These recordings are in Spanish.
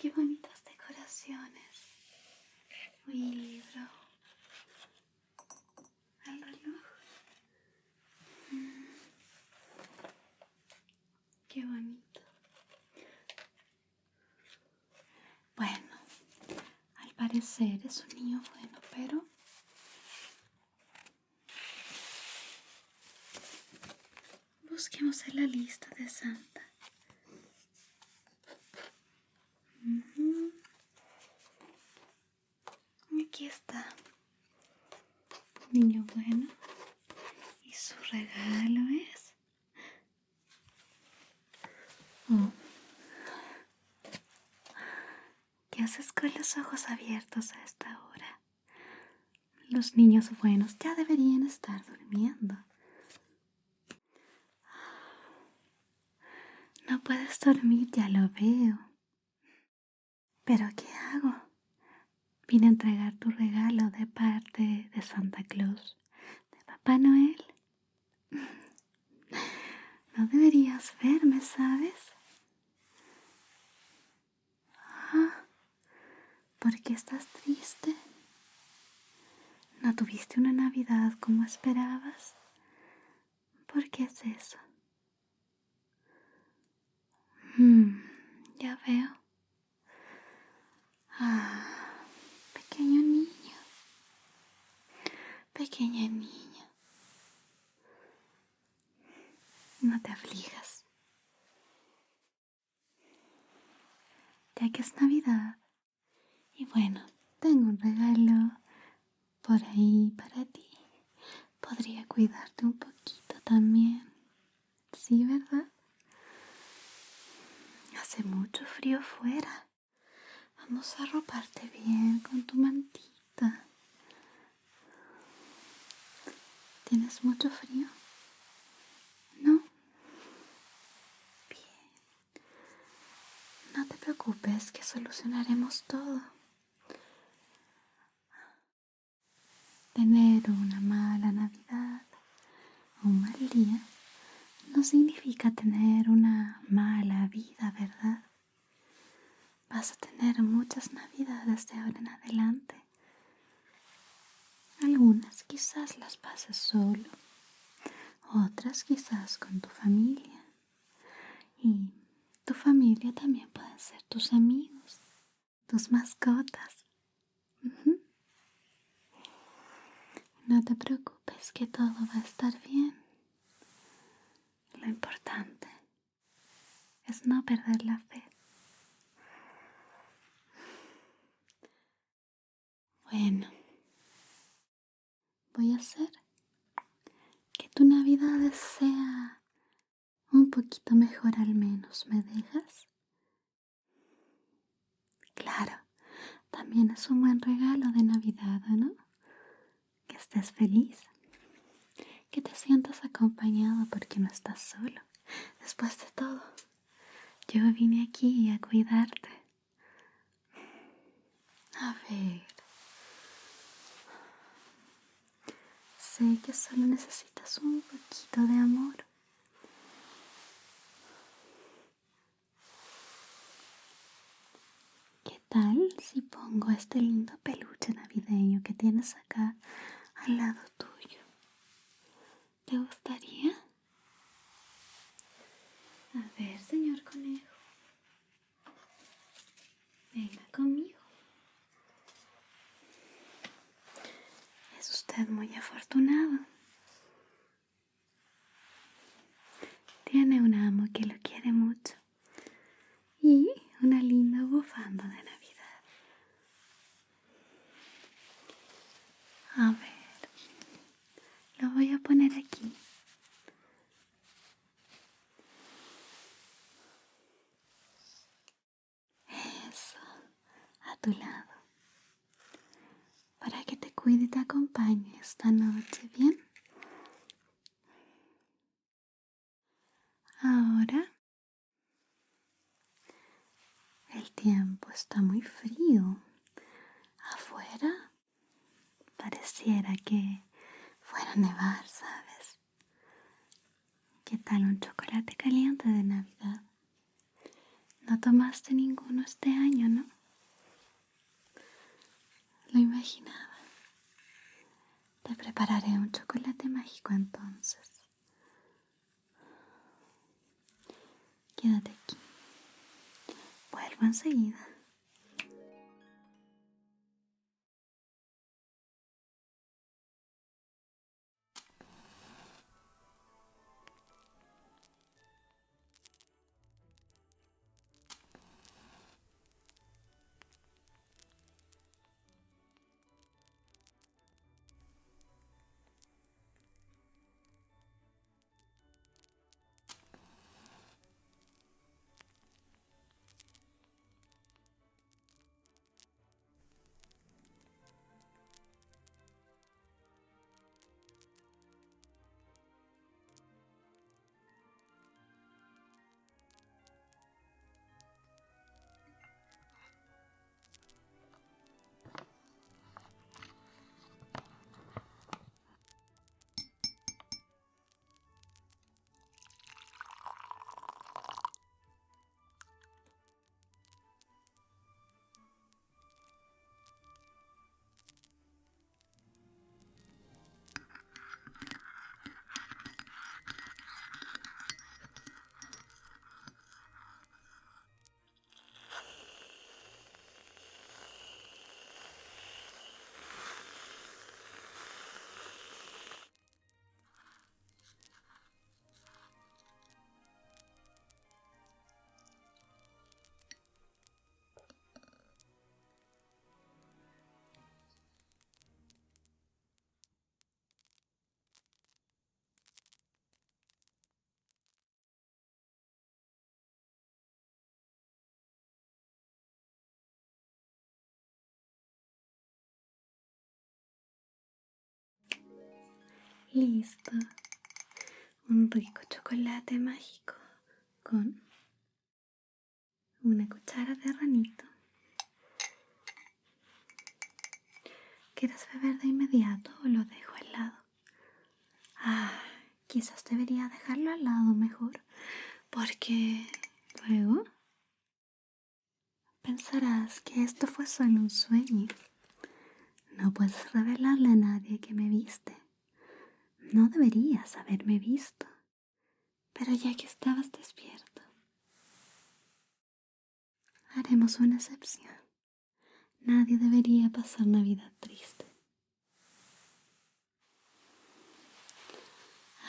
qué bonitas decoraciones. Un libro. El reloj. Qué bonito. Bueno, al parecer es un niño bueno, pero busquemos en la lista de Santa. Aquí está. Niño bueno. Y su regalo es... Oh. ¿Qué haces con los ojos abiertos a esta hora? Los niños buenos ya deberían estar durmiendo. No puedes dormir, ya lo veo. ¿Pero qué hago? Vine a entregar tu regalo de parte de Santa Claus, de Papá Noel. No deberías verme, ¿sabes? ¿Por qué estás triste? ¿No tuviste una Navidad como esperabas? ¿Por qué es eso? Ya veo. Pequeño niño. Pequeña niña. No te aflijas. Ya que es Navidad. Y bueno, tengo un regalo por ahí para ti. Podría cuidarte un poquito también. Sí, ¿verdad? Hace mucho frío fuera. Vamos a arroparte bien con tu mantita. ¿Tienes mucho frío? ¿No? Bien. No te preocupes, que solucionaremos todo. Tener una mala Navidad o un mal día no significa tener una mala vida, ¿verdad? Vas a tener muchas Navidades de ahora en adelante. Algunas quizás las pases solo, otras quizás con tu familia. Y tu familia también pueden ser tus amigos, tus mascotas. No te preocupes, que todo va a estar bien. Lo importante es no perder la fe. Bueno, voy a hacer que tu Navidad sea un poquito mejor al menos, ¿me dejas? Claro, también es un buen regalo de Navidad, ¿no? Que estés feliz, que te sientas acompañado porque no estás solo. Después de todo, yo vine aquí a cuidarte. A ver, sé que solo necesitas un poquito de amor. ¿Qué tal si pongo este lindo peluche navideño que tienes acá al lado tuyo? ¿Te gustaría? A ver, señor conejo, venga conmigo. Es usted muy afortunado. Tiene un amo que lo quiere mucho y una linda bufanda de Navidad. A ver, lo voy a poner aquí. Eso, a tu lado. Para que te cuide y te acompañe esta noche, ¿bien? Ahora, el tiempo está muy frío. Afuera pareciera que fuera a nevar, ¿sabes? ¿Qué tal un chocolate caliente de Navidad? No tomaste ninguno este año, ¿no? Lo imaginaba. Te prepararé un chocolate mágico entonces. Quédate aquí. Vuelvo enseguida. Listo. Un rico chocolate mágico con una cuchara de ranito. ¿Quieres beber de inmediato o lo dejo al lado? Quizás debería dejarlo al lado mejor, porque luego pensarás que esto fue solo un sueño. No puedes revelarle a nadie que me viste. No deberías haberme visto, pero ya que estabas despierto, haremos una excepción. Nadie debería pasar Navidad triste.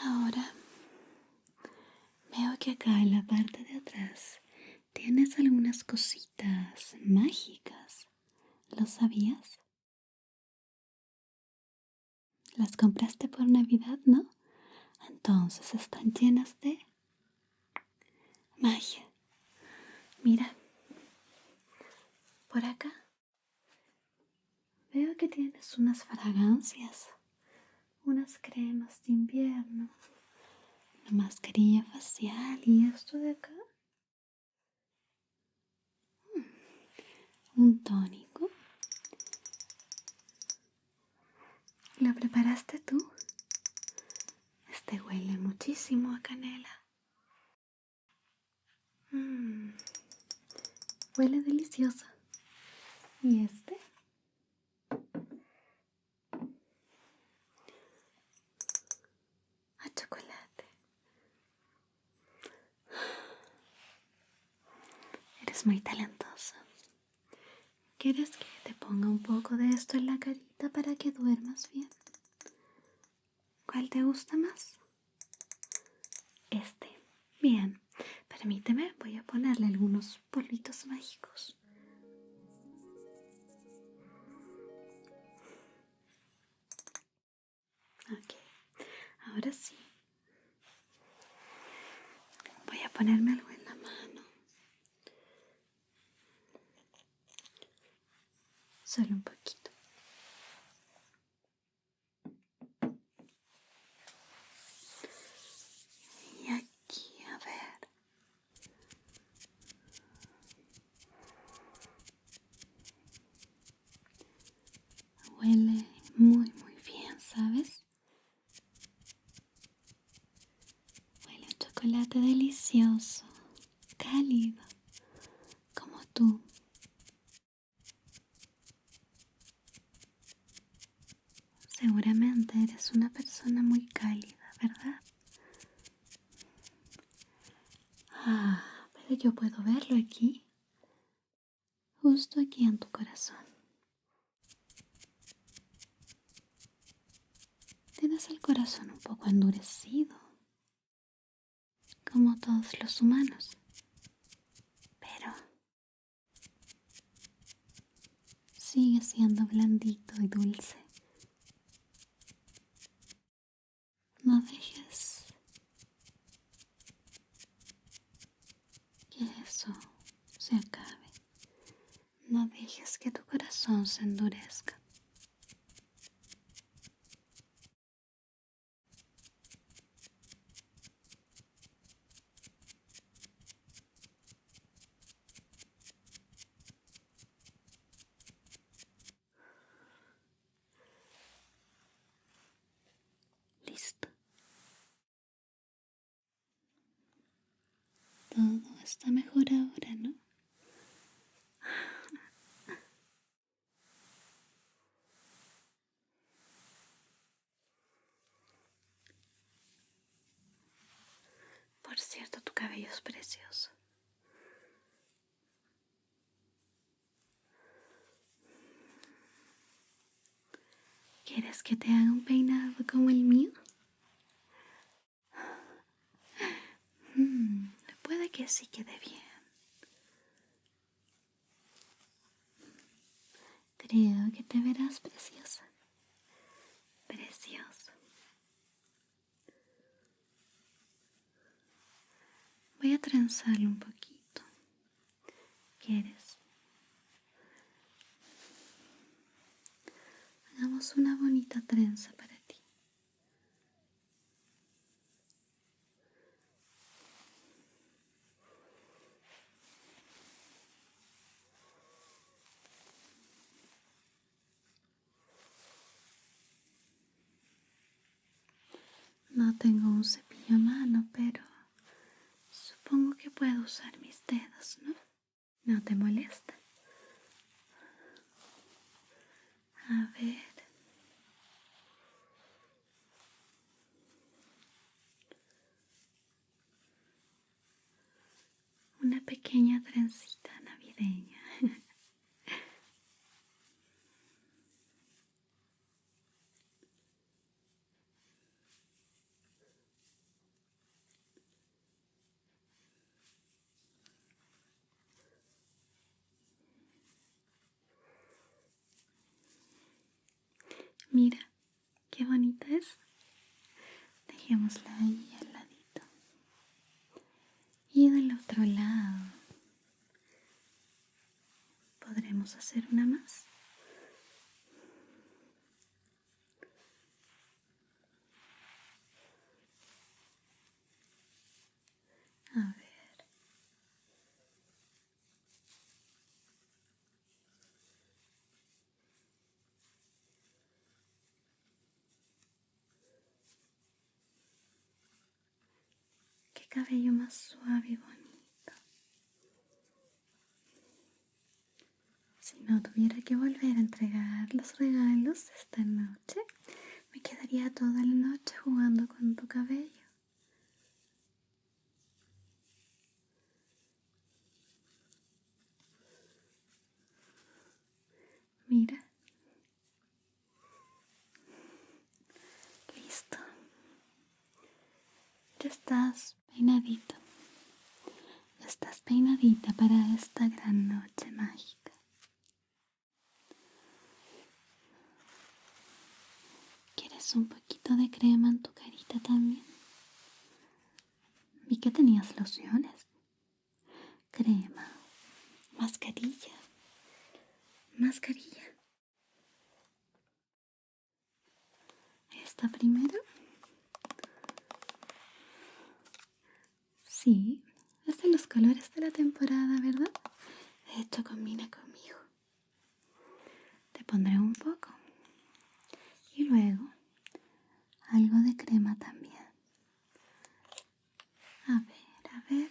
Ahora veo que acá en la parte de atrás tienes algunas cositas mágicas. ¿Lo sabías? Las compraste por Navidad, ¿no? Entonces están llenas de magia. Mira, por acá veo que tienes unas fragancias, unas cremas de invierno, una mascarilla facial y esto de acá, un tónico. ¿Lo preparaste tú? Este huele muchísimo a canela. Huele delicioso. ¿Y este? A chocolate. Eres muy talentoso. ¿Quieres que te ponga un poco de esto en la carita para que duermas bien? ¿Cuál te gusta más? Este. Bien. Permíteme, voy a ponerle algunos polvitos mágicos. Ok. Ahora sí. Voy a ponerme algo en la mano. Solo un poquito. Y aquí, a ver. Huele muy bien, ¿sabes? Huele a chocolate delicioso, cálido. seguramente eres una persona muy cálida, ¿verdad? Pero yo puedo verlo aquí, justo aquí en tu corazón. Tienes el corazón un poco endurecido, como todos los humanos, pero sigue siendo blandito y dulce. No dejes que eso se acabe. No dejes que tu corazón se endurezca. Listo. Todo está mejor ahora, ¿no? Por cierto, tu cabello es precioso. ¿Quieres que te haga un peinado como el mío? Puede que sí quede bien. Creo que te verás preciosa. Precioso. Voy a trenzarlo un poquito. ¿Quieres? Hagamos una bonita trenza para ti. No tengo un cepillo a mano, pero supongo que puedo usar mis dedos, ¿no? ¿No te molesta? A ver. Una pequeña trencita navideña. Mira, qué bonita es. Dejémosla ahí al ladito. Y del otro lado, ¿podremos hacer una más? A ver. Qué cabello más suave y bonito. Si no tuviera que volver a entregar los regalos esta noche, me quedaría toda la noche jugando con tu cabello. Mira. Listo. Ya estás peinadito. Ya estás peinadita para esta gran noche mágica. ¿Quieres un poquito de crema en tu carita también? Vi que tenías lociones. Crema. Mascarilla. Mascarilla. Esta primero. Sí, es de los colores de la temporada, ¿verdad? De hecho, combina conmigo. Te pondré un poco. Y luego, algo de crema también. A ver, a ver.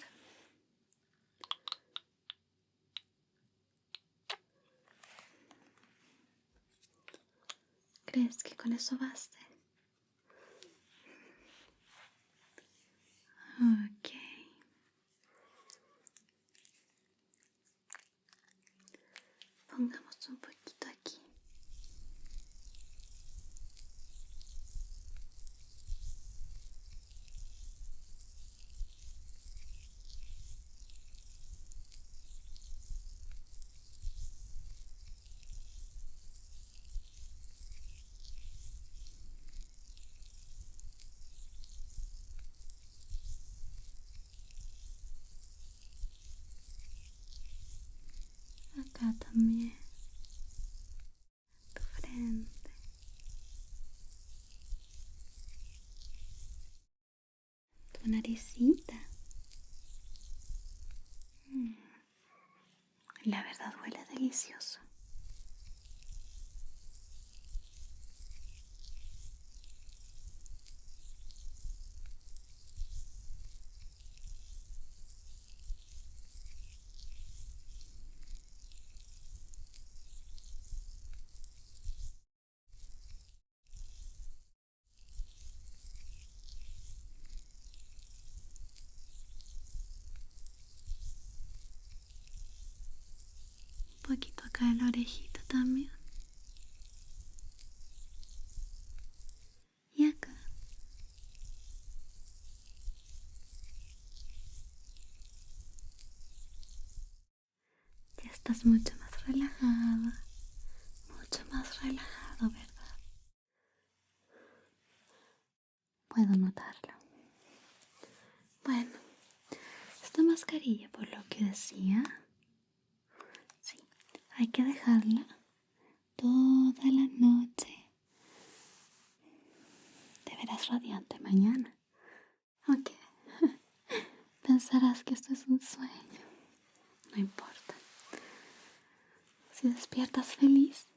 crees que con eso baste? Ok. Pongamos un poquito aquí. Acá también. Tu frente. Tu naricita. La verdad huele delicioso. Un poquito acá en la orejita también. Y acá. Ya estás mucho más relajada. Mucho más relajado, ¿verdad? Puedo notarlo. Bueno, esta mascarilla, por lo que decía, sí, hay que dejarla toda la noche. Te verás radiante mañana. Aunque pensarás que esto es un sueño. No importa. Si despiertas feliz,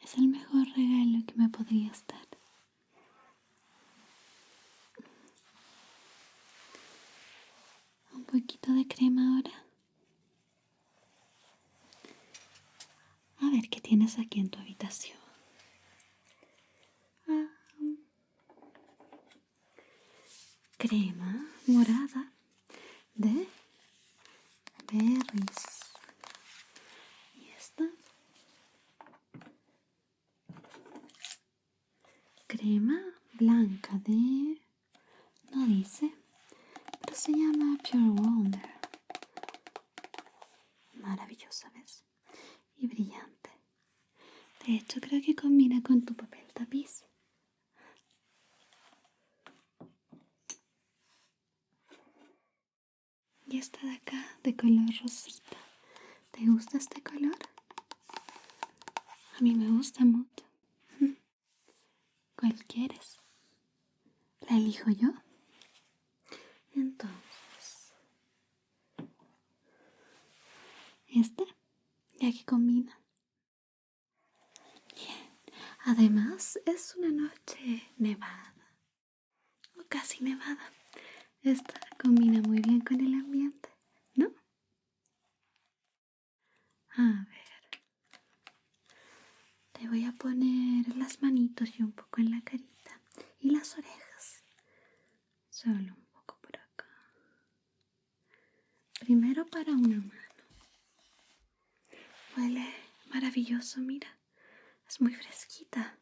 es el mejor regalo que me podrías dar. Un poquito de crema ahora. A ver qué tienes aquí en tu habitación. Ah, crema morada de berries. Y esta crema blanca de... no dice, pero se llama Pure Wonder. Maravillosa, ¿ves? Y brillante. De hecho, creo que combina con tu papel tapiz. Y esta de acá, de color rosita. ¿Te gusta este color? A mí me gusta mucho. ¿Cuál quieres? ¿La elijo yo? Entonces, esta, ya que combina. Bien. Además, es una noche nevada. O casi nevada. Esta combina muy bien con el ambiente, ¿no? A ver. Te voy a poner las manitos y un poco en la carita. Y las orejas. Solo un poco por acá. Primero para una mano. Huele maravilloso, mira. Es muy fresquita.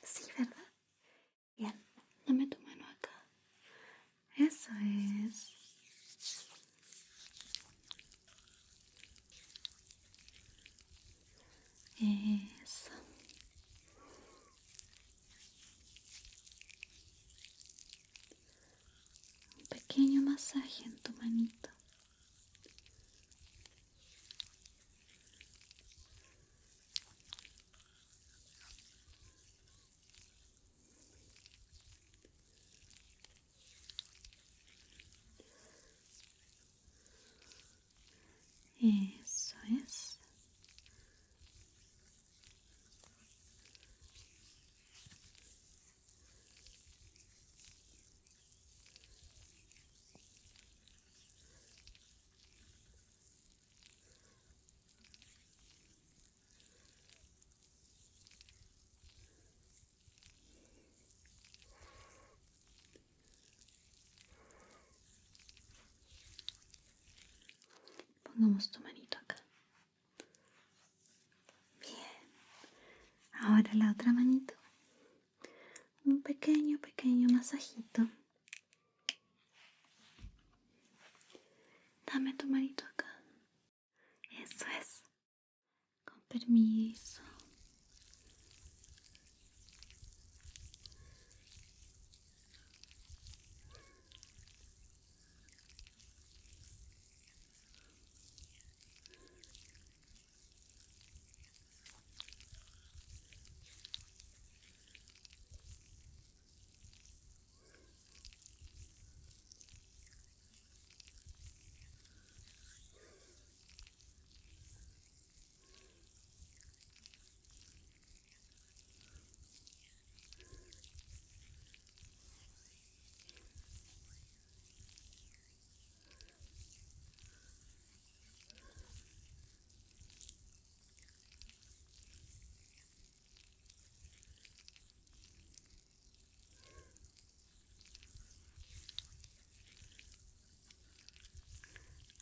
Sí, ¿verdad? Bien, dame tu mano acá. Eso es. Eso. Un pequeño masaje en tu manito. Eso es. Pongamos tu manito acá. Bien. Ahora la otra manito. Un pequeño, pequeño masajito. Dame tu manito acá. Eso es. Con permiso.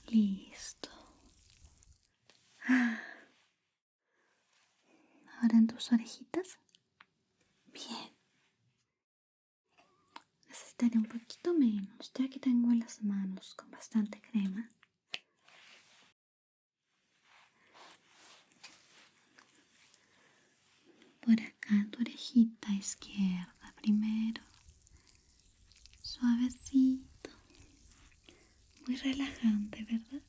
Listo. Ahora en tus orejitas. Bien. Necesitaré un poquito menos, ya que tengo las manos con bastante crema. Por acá tu orejita izquierda primero. Suavecito. Muy relajante, ¿verdad?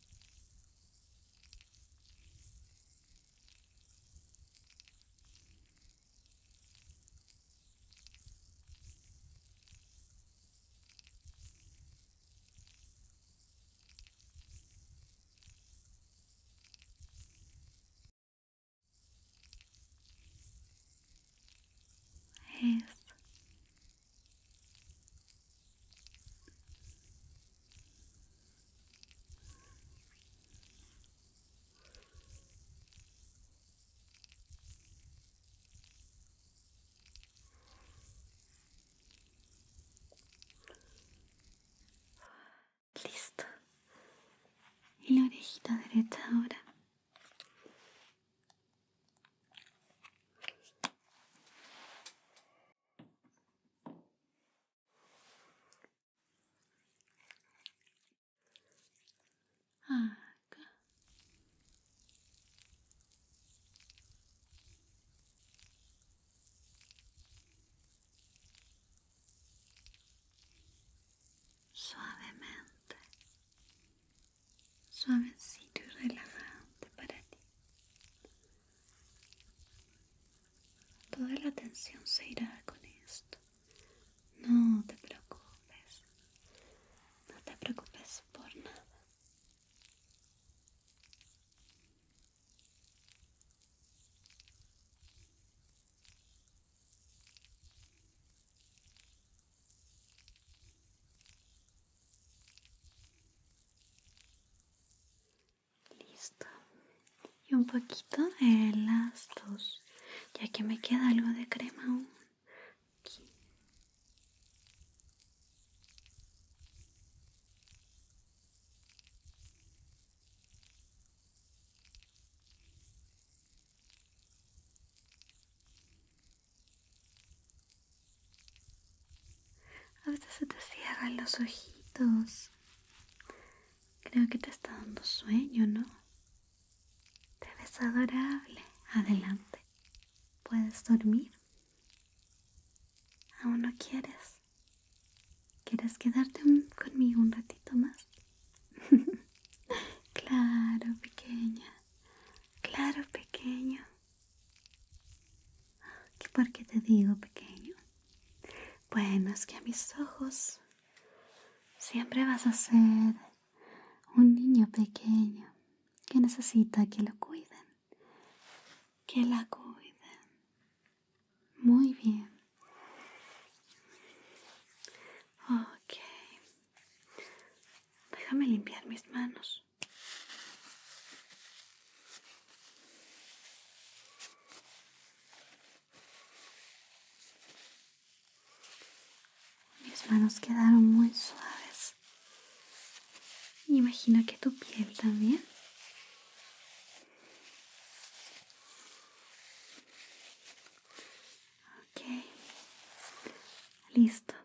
Eso. Listo. Y la orejita derecha ahora. Acá. Suavemente. Suavecito y relajante para ti. Toda la tensión se irá con esto. No te preocupes. No te preocupes por nada. Listo. Y un poquito de las dos, ya que me queda algo de crema aún. Aquí. A veces se te cierran los ojitos. Creo que te está dando sueño, ¿no? Te ves adorable. Adelante. ¿Puedes dormir? ¿Aún no quieres? ¿Quieres quedarte conmigo un ratito más? Claro, pequeña. Claro, pequeño. ¿Por qué te digo pequeño? Bueno, es que a mis ojos siempre vas a ser un niño pequeño que necesita que lo cuiden, que la cuiden. Muy bien. Ok. Déjame limpiar mis manos. Mis manos quedaron muy suaves. Imagino que tu piel también. Listo.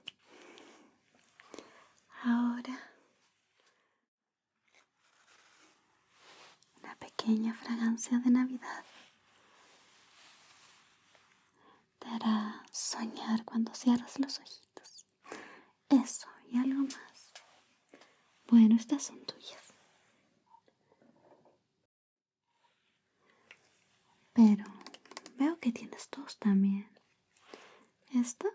Ahora una pequeña fragancia de Navidad te hará soñar cuando cierras los ojitos. Eso y algo más. Bueno, estas son tuyas. Pero veo que tienes dos también. Esta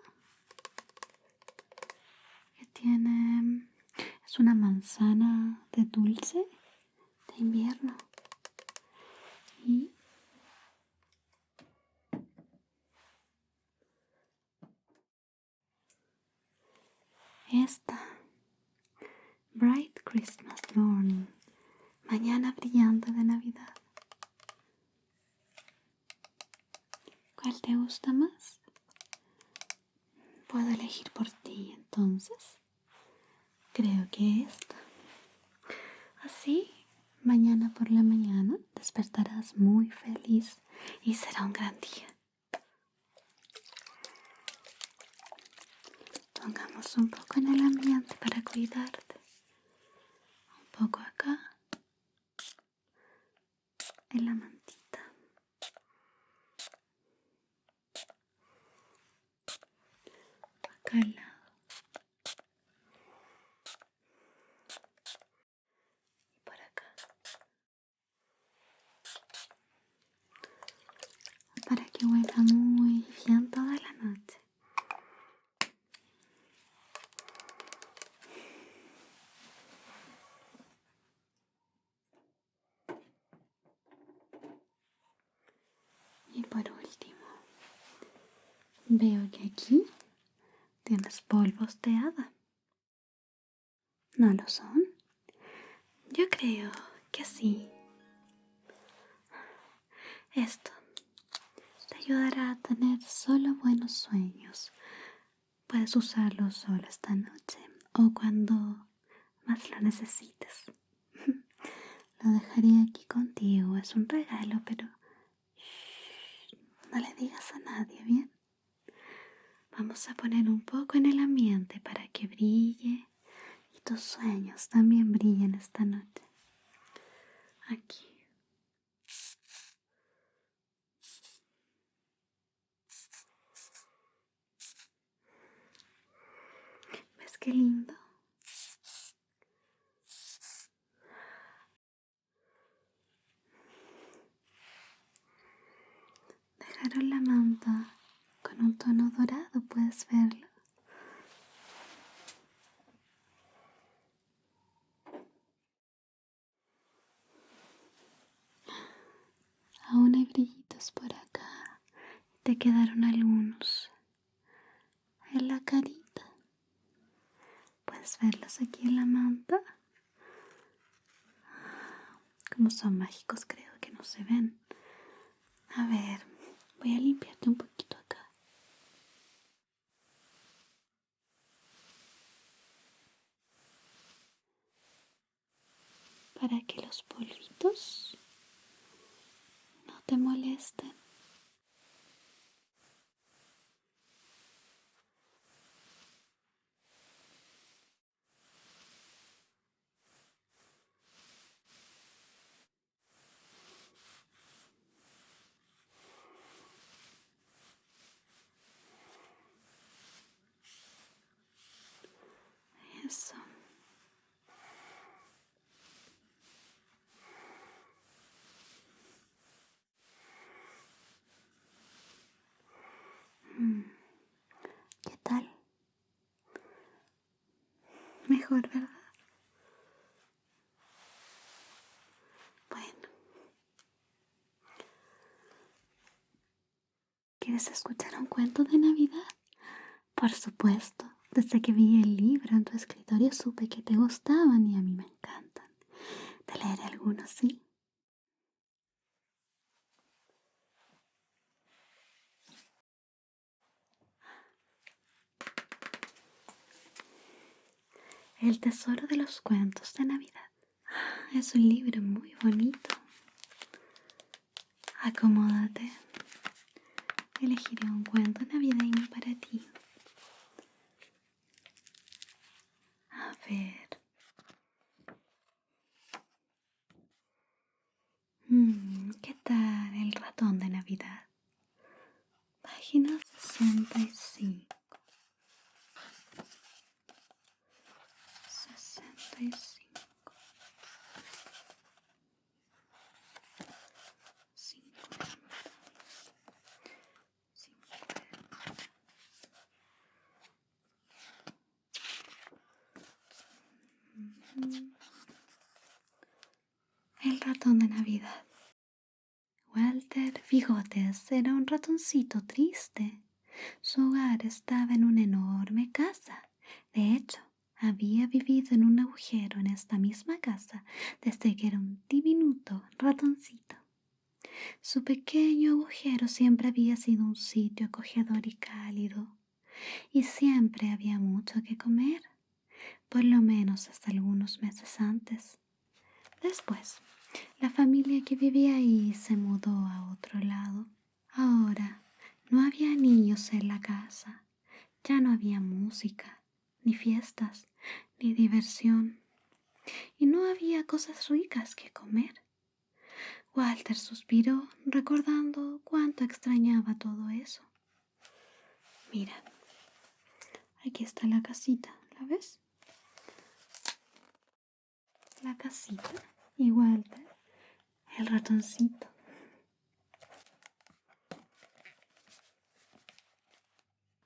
que tiene... es una manzana de dulce de invierno. Y esta, Bright Christmas Morning, mañana brillante de Navidad. ¿Cuál te gusta más? Puedo elegir por ti, entonces. Creo que esta. Así, mañana por la mañana despertarás muy feliz y será un gran día. Pongamos un poco en el ambiente para cuidarte. Un poco acá, en la mantita. Acá al lado. Y por acá. Para que huela muy bien toda la noche. Y por último, veo que aquí tienes polvos de hada. ¿No lo son? Yo creo que sí. Esto te ayudará a tener solo buenos sueños. Puedes usarlo solo esta noche o cuando más lo necesites. Lo dejaría aquí contigo, es un regalo, pero no le digas a nadie, ¿bien? Vamos a poner un poco en el ambiente para que brille y tus sueños también brillen esta noche. Aquí. ¿Ves qué lindo? Dejaron la manta con un tono dorado, ¿puedes verlo? Aún hay brillitos por acá. Te quedaron algunos en la carita. ¿Puedes verlos aquí en la manta? Como son mágicos, creo que no se ven. A ver, voy a limpiarte un poquito acá. Para que los polvitos no te molesten. Eso. ¿Qué tal? Mejor, ¿verdad? Bueno. ¿Quieres escuchar un cuento de Navidad? Por supuesto. Desde que vi el libro en tu escritorio supe que te gustaban y a mí me encantan. Te leeré algunos, ¿sí? El tesoro de los cuentos de Navidad. Es un libro muy bonito. Acomódate. Elegiré un cuento navideño para ti. ver. ¿Qué tal el ratón de Navidad? Página 65. 65. 50. 50. El ratón de Navidad. Walter Bigotes era un ratoncito triste. Su hogar estaba en una enorme casa. De hecho, había vivido en un agujero en esta misma casa desde que era un diminuto ratoncito. Su pequeño agujero siempre había sido un sitio acogedor y cálido, y siempre había mucho que comer, por lo menos hasta algunos meses antes. Después, la familia que vivía ahí se mudó a otro lado. Ahora no había niños en la casa, ya no había música, ni fiestas, ni diversión, y no había cosas ricas que comer. Walter suspiró recordando cuánto extrañaba todo eso. Mira, aquí está la casita, ¿la ves? La casita y Walter, el ratoncito.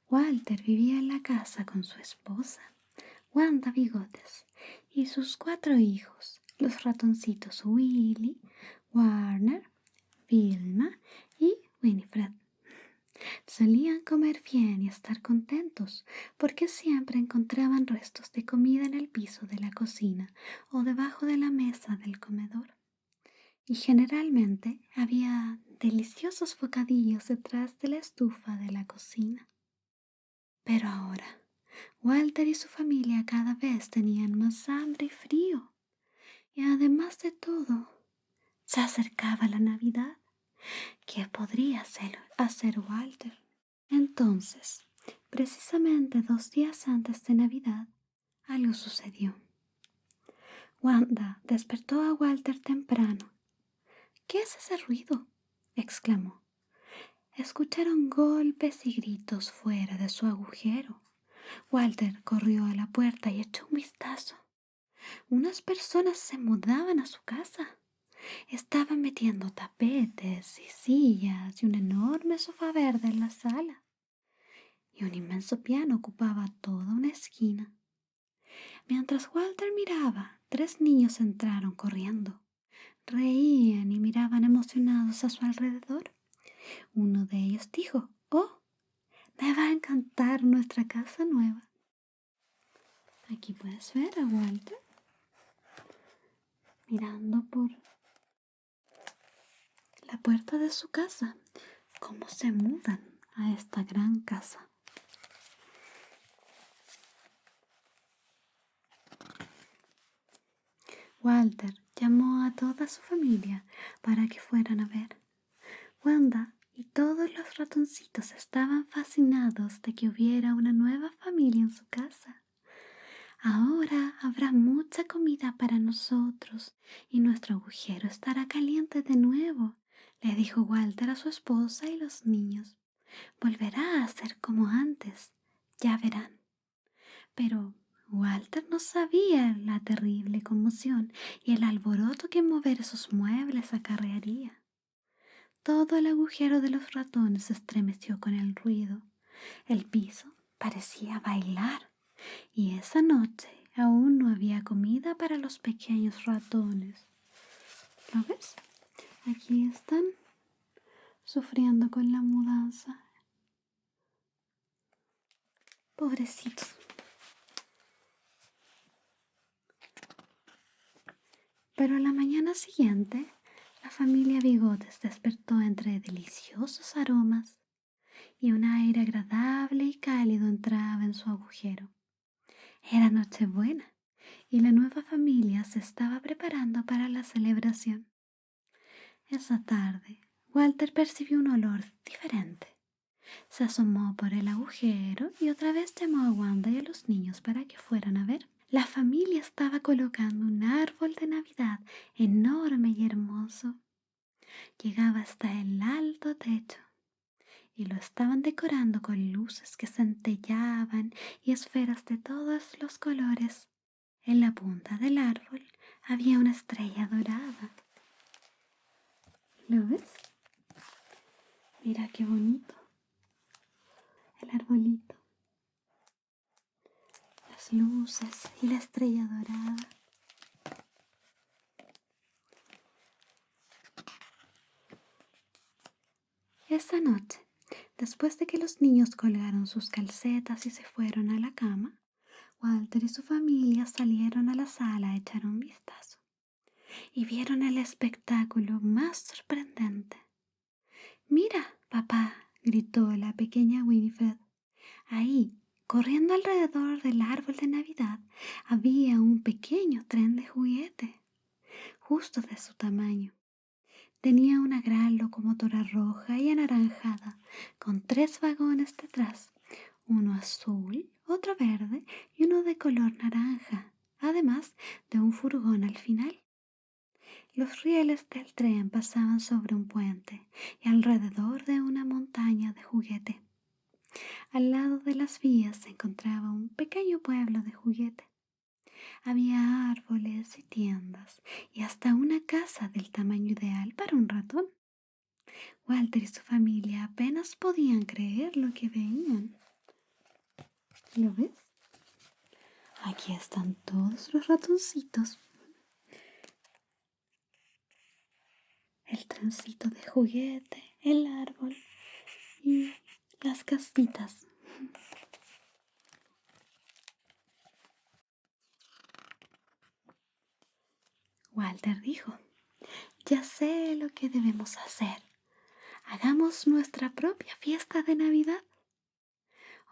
Walter vivía en la casa con su esposa, Wanda Bigotes, y sus 4 hijos, los ratoncitos Willy, Warner, Vilma y Winifred. Solían comer bien y estar contentos porque siempre encontraban restos de comida en el piso de la cocina o debajo de la mesa del comedor. Y generalmente había deliciosos bocadillos detrás de la estufa de la cocina. Pero ahora, Walter y su familia cada vez tenían más hambre y frío. Y además de todo, se acercaba la Navidad. ¿Qué podría hacer Walter? Entonces, precisamente 2 días antes de Navidad, algo sucedió. Wanda despertó a Walter temprano. ¿Qué es ese ruido?, exclamó. Escucharon golpes y gritos fuera de su agujero. Walter corrió a la puerta y echó un vistazo. Unas personas se mudaban a su casa. Estaban metiendo tapetes y sillas y un enorme sofá verde en la sala. Y un inmenso piano ocupaba toda una esquina. Mientras Walter miraba, 3 niños entraron corriendo. Reían y miraban emocionados a su alrededor. Uno de ellos dijo: «Oh, me va a encantar nuestra casa nueva». Aquí puedes ver a Walter mirando por la puerta de su casa, cómo se mudan a esta gran casa. Walter llamó a toda su familia para que fueran a ver. Wanda y todos los ratoncitos estaban fascinados de que hubiera una nueva familia en su casa. «Ahora habrá mucha comida para nosotros y nuestro agujero estará caliente de nuevo», le dijo Walter a su esposa y los niños. «Volverá a ser como antes, ya verán». Pero Walter no sabía la terrible conmoción y el alboroto que mover esos muebles acarrearía. Todo el agujero de los ratones se estremeció con el ruido. El piso parecía bailar, y esa noche aún no había comida para los pequeños ratones. ¿Lo ves? Aquí están sufriendo con la mudanza. Pobrecitos. Pero a la mañana siguiente, la familia Bigotes despertó entre deliciosos aromas y un aire agradable y cálido entraba en su agujero. Era Nochebuena y la nueva familia se estaba preparando para la celebración. Esa tarde, Walter percibió un olor diferente. Se asomó por el agujero y otra vez llamó a Wanda y a los niños para que fueran a ver. La familia estaba colocando un árbol de Navidad enorme y hermoso. Llegaba hasta el alto techo y lo estaban decorando con luces que centellaban y esferas de todos los colores. En la punta del árbol había una estrella dorada. ¿Lo ves? Mira qué bonito. El arbolito, las luces y la estrella dorada. Esa noche, después de que los niños colgaron sus calcetas y se fueron a la cama, Walter y su familia salieron a la sala a echar un vistazo y vieron el espectáculo más sorprendente. Mira, papá, gritó la pequeña Winifred. Ahí, corriendo alrededor del árbol de Navidad, había un pequeño tren de juguete, justo de su tamaño. Tenía una gran locomotora roja y anaranjada, con 3 vagones detrás, uno azul, otro verde y uno de color naranja, además de un furgón al final. Los rieles del tren pasaban sobre un puente y alrededor de una montaña de juguete. Al lado de las vías se encontraba un pequeño pueblo de juguete. Había árboles y tiendas y hasta una casa del tamaño ideal para un ratón. Walter y su familia apenas podían creer lo que veían. ¿Lo ves? Aquí están todos los ratoncitos. El trencito de juguete, el árbol y las casitas. Walter dijo, ya sé lo que debemos hacer. Hagamos nuestra propia fiesta de Navidad.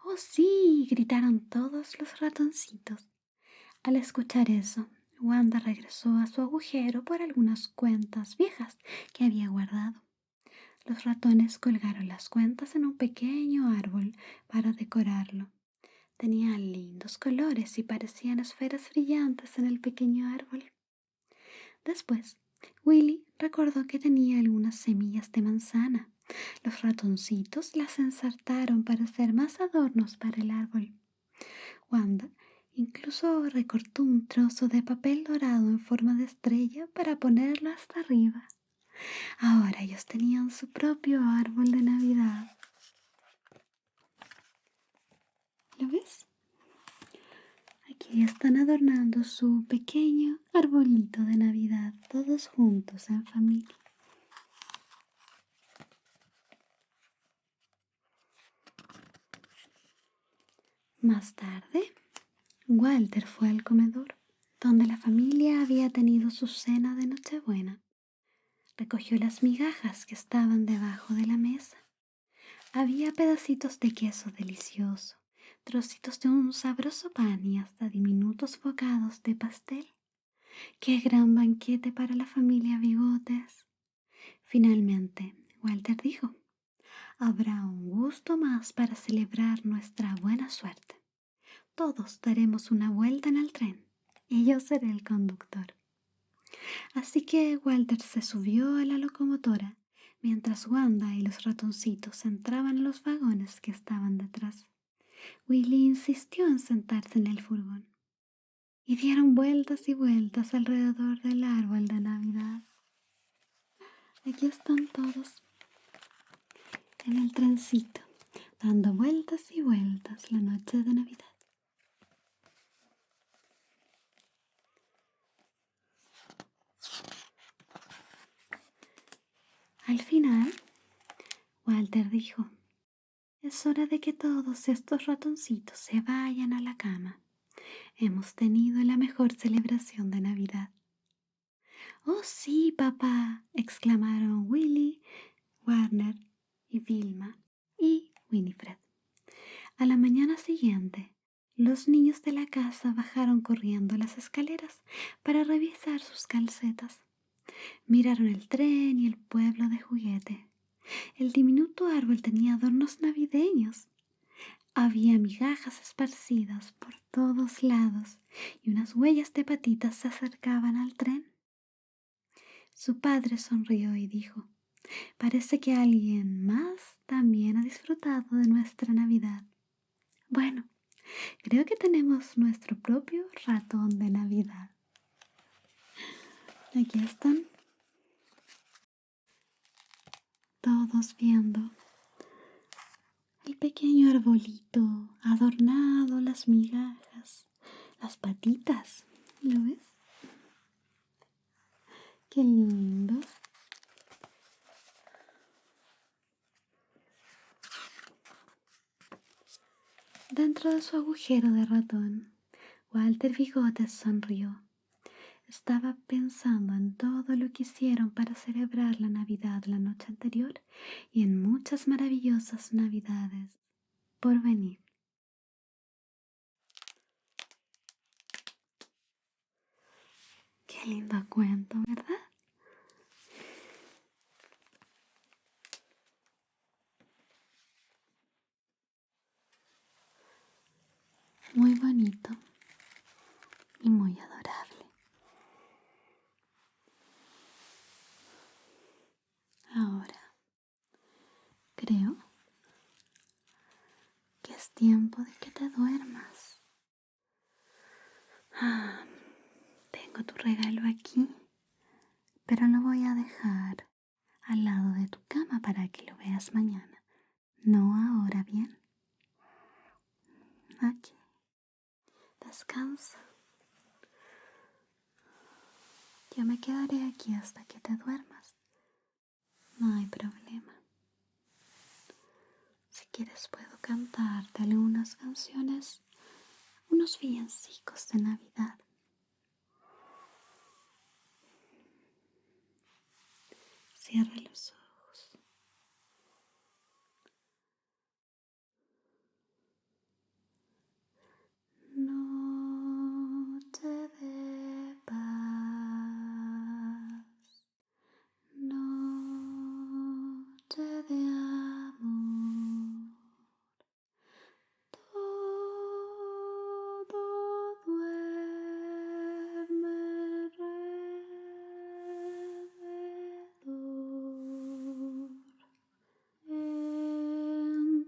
Oh, sí, gritaron todos los ratoncitos. Al escuchar eso, Wanda regresó a su agujero por algunas cuentas viejas que había guardado. Los ratones colgaron las cuentas en un pequeño árbol para decorarlo. Tenían lindos colores y parecían esferas brillantes en el pequeño árbol. Después, Willy recordó que tenía algunas semillas de manzana. Los ratoncitos las ensartaron para hacer más adornos para el árbol. Wanda incluso recortó un trozo de papel dorado en forma de estrella para ponerlo hasta arriba. Ahora ellos tenían su propio árbol de Navidad. ¿Lo ves? Aquí están adornando su pequeño arbolito de Navidad, todos juntos en familia. Más tarde, Walter fue al comedor, donde la familia había tenido su cena de Nochebuena. Recogió las migajas que estaban debajo de la mesa. Había pedacitos de queso delicioso, trocitos de un sabroso pan y hasta diminutos bocados de pastel. ¡Qué gran banquete para la familia Bigotes! Finalmente, Walter dijo, habrá un gusto más para celebrar nuestra buena suerte. Todos daremos una vuelta en el tren y yo seré el conductor. Así que Walter se subió a la locomotora mientras Wanda y los ratoncitos entraban en los vagones que estaban detrás. Willy insistió en sentarse en el furgón y dieron vueltas y vueltas alrededor del árbol de Navidad. Aquí están todos en el trencito, dando vueltas y vueltas la noche de Navidad. Al final, Walter dijo, es hora de que todos estos ratoncitos se vayan a la cama. Hemos tenido la mejor celebración de Navidad. Oh, sí, papá, exclamaron Willy, Warner y Vilma y Winifred. A la mañana siguiente, los niños de la casa bajaron corriendo las escaleras para revisar sus calcetas. Miraron el tren y el pueblo de juguete. El diminuto árbol tenía adornos navideños. Había migajas esparcidas por todos lados y unas huellas de patitas se acercaban al tren. Su padre sonrió y dijo, parece que alguien más también ha disfrutado de nuestra Navidad. Bueno, creo que tenemos nuestro propio ratón de Navidad. Aquí están todos viendo el pequeño arbolito adornado, las migajas, las patitas. ¿Lo ves? Qué lindo. Dentro de su agujero de ratón, Walter Bigotes sonrió. Estaba pensando en todo lo que hicieron para celebrar la Navidad la noche anterior y en muchas maravillosas Navidades por venir. Qué lindo cuento, ¿verdad? Muy bonito y muy adorable. Ahora, creo que es tiempo de que te duermas. Ah, tengo tu regalo aquí, pero lo voy a dejar al lado de tu cama para que lo veas mañana. No ahora, bien. Aquí. Descansa. Yo me quedaré aquí hasta que te duermas. No hay problema. Si quieres puedo cantarte algunas canciones, unos villancicos de Navidad. Cierra los ojos. Noche de paz, noche de amor, todo duerme alrededor.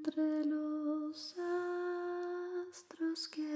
Entre los astros que